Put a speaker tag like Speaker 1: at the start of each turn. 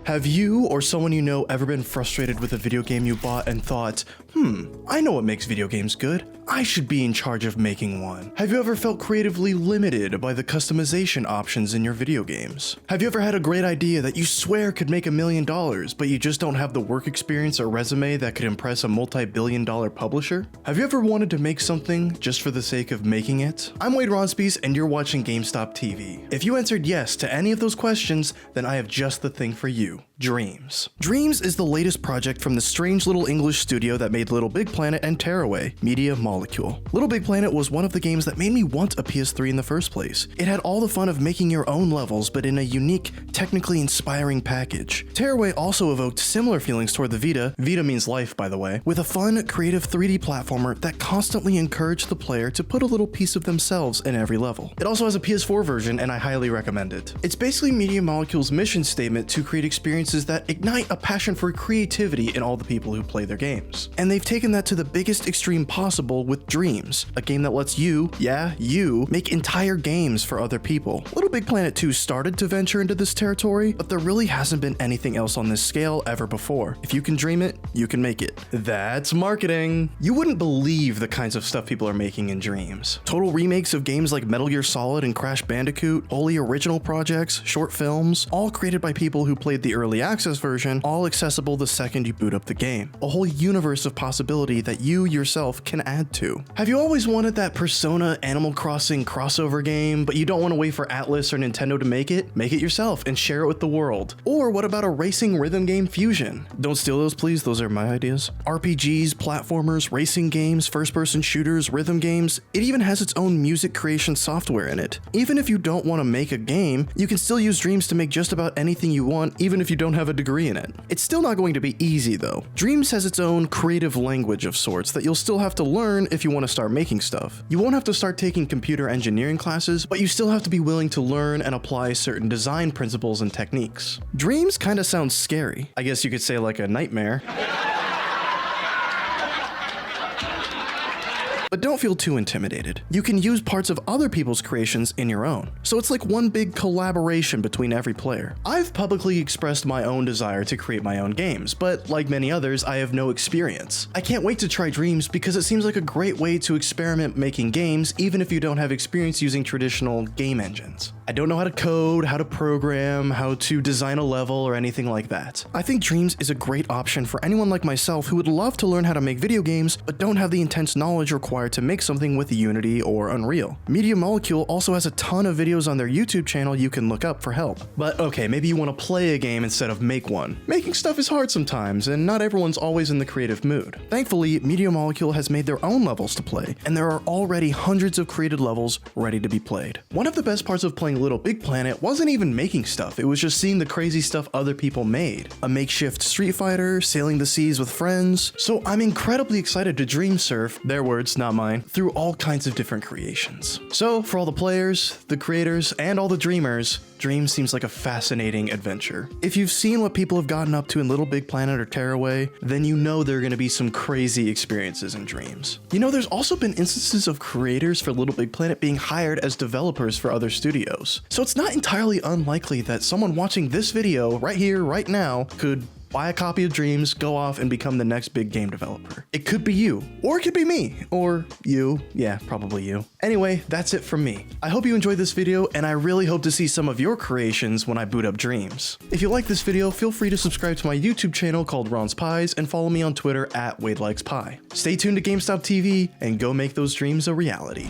Speaker 1: Have you or someone you know ever been frustrated with a video game you bought and thought, I know what makes video games good. I should be in charge of making one. Have you ever felt creatively limited by the customization options in your video games? Have you ever had a great idea that you swear could make $1 million, but you just don't have the work experience or resume that could impress a multi-billion-dollar publisher? Have you ever wanted to make something just for the sake of making it? I'm Ronspies, and you're watching GameStop TV. If you answered yes to any of those questions, then I have just the thing for you. Dreams. Dreams is the latest project from the strange little English studio that made Little Big Planet and Tearaway, Media Molecule. Little Big Planet was one of the games that made me want a PS3 in the first place. It had all the fun of making your own levels, but in a unique, technically inspiring package. Tearaway also evoked similar feelings toward the Vita means life by the way, with a fun, creative 3D platformer that constantly encouraged the player to put a little piece of themselves in every level. It also has a PS4 version, and I highly recommend it. It's basically Media Molecule's mission statement to create experiences that ignite a passion for creativity in all the people who play their games. And they've taken that to the biggest extreme possible with Dreams, a game that lets you, make entire games for other people. Little Big Planet 2 started to venture into this territory, but there really hasn't been anything else on this scale ever before. If you can dream it, you can make it. That's marketing. You wouldn't believe the kinds of stuff people are making in Dreams. Total remakes of games like Metal Gear Solid and Crash Bandicoot, wholly original projects, short films, all created by people who played the early access version, all accessible the second you boot up the game. A whole universe of possibility that you yourself can add to. Have you always wanted that Persona Animal Crossing crossover game, but you don't want to wait for Atlus or Nintendo to make it? Make it yourself and share it with the world. Or what about a racing rhythm game fusion? Don't steal those please, those are my ideas. RPGs, platformers, racing games, first-person shooters, rhythm games, it even has its own music creation software in it. Even if you don't want to make a game, you can still use Dreams to make just about anything you want, even if you don't have a degree in it. It's still not going to be easy though. Dreams has its own creative language of sorts that you'll still have to learn if you want to start making stuff. You won't have to start taking computer engineering classes, but you still have to be willing to learn and apply certain design principles and techniques. Dreams kinda sounds scary. I guess you could say like a nightmare. But don't feel too intimidated. You can use parts of other people's creations in your own. So it's like one big collaboration between every player. I've publicly expressed my own desire to create my own games, but like many others, I have no experience. I can't wait to try Dreams because it seems like a great way to experiment making games even if you don't have experience using traditional game engines. I don't know how to code, how to program, how to design a level, or anything like that. I think Dreams is a great option for anyone like myself who would love to learn how to make video games, but don't have the intense knowledge required to make something with Unity or Unreal. Media Molecule also has a ton of videos on their YouTube channel you can look up for help. But okay, maybe you want to play a game instead of make one. Making stuff is hard sometimes, and not everyone's always in the creative mood. Thankfully, Media Molecule has made their own levels to play, and there are already hundreds of created levels ready to be played. One of the best parts of playing Little Big Planet wasn't even making stuff, it was just seeing the crazy stuff other people made. A makeshift Street Fighter, sailing the seas with friends. So I'm incredibly excited to dream surf, their words, not mine, through all kinds of different creations. So for all the players, the creators, and all the dreamers, Dreams seems like a fascinating adventure. If you've seen what people have gotten up to in Little Big Planet or Tearaway, then you know there are going to be some crazy experiences in Dreams. You know, there's also been instances of creators for Little Big Planet being hired as developers for other studios. So it's not entirely unlikely that someone watching this video right here, right now, could buy a copy of Dreams, go off, and become the next big game developer. It could be you, or it could be me, or you. Yeah, probably you. Anyway, that's it from me. I hope you enjoyed this video, and I really hope to see some of your creations when I boot up Dreams. If you like this video, feel free to subscribe to my YouTube channel called Ronspies and follow me on Twitter at WadeLikesPie. Stay tuned to GameStop TV and go make those dreams a reality.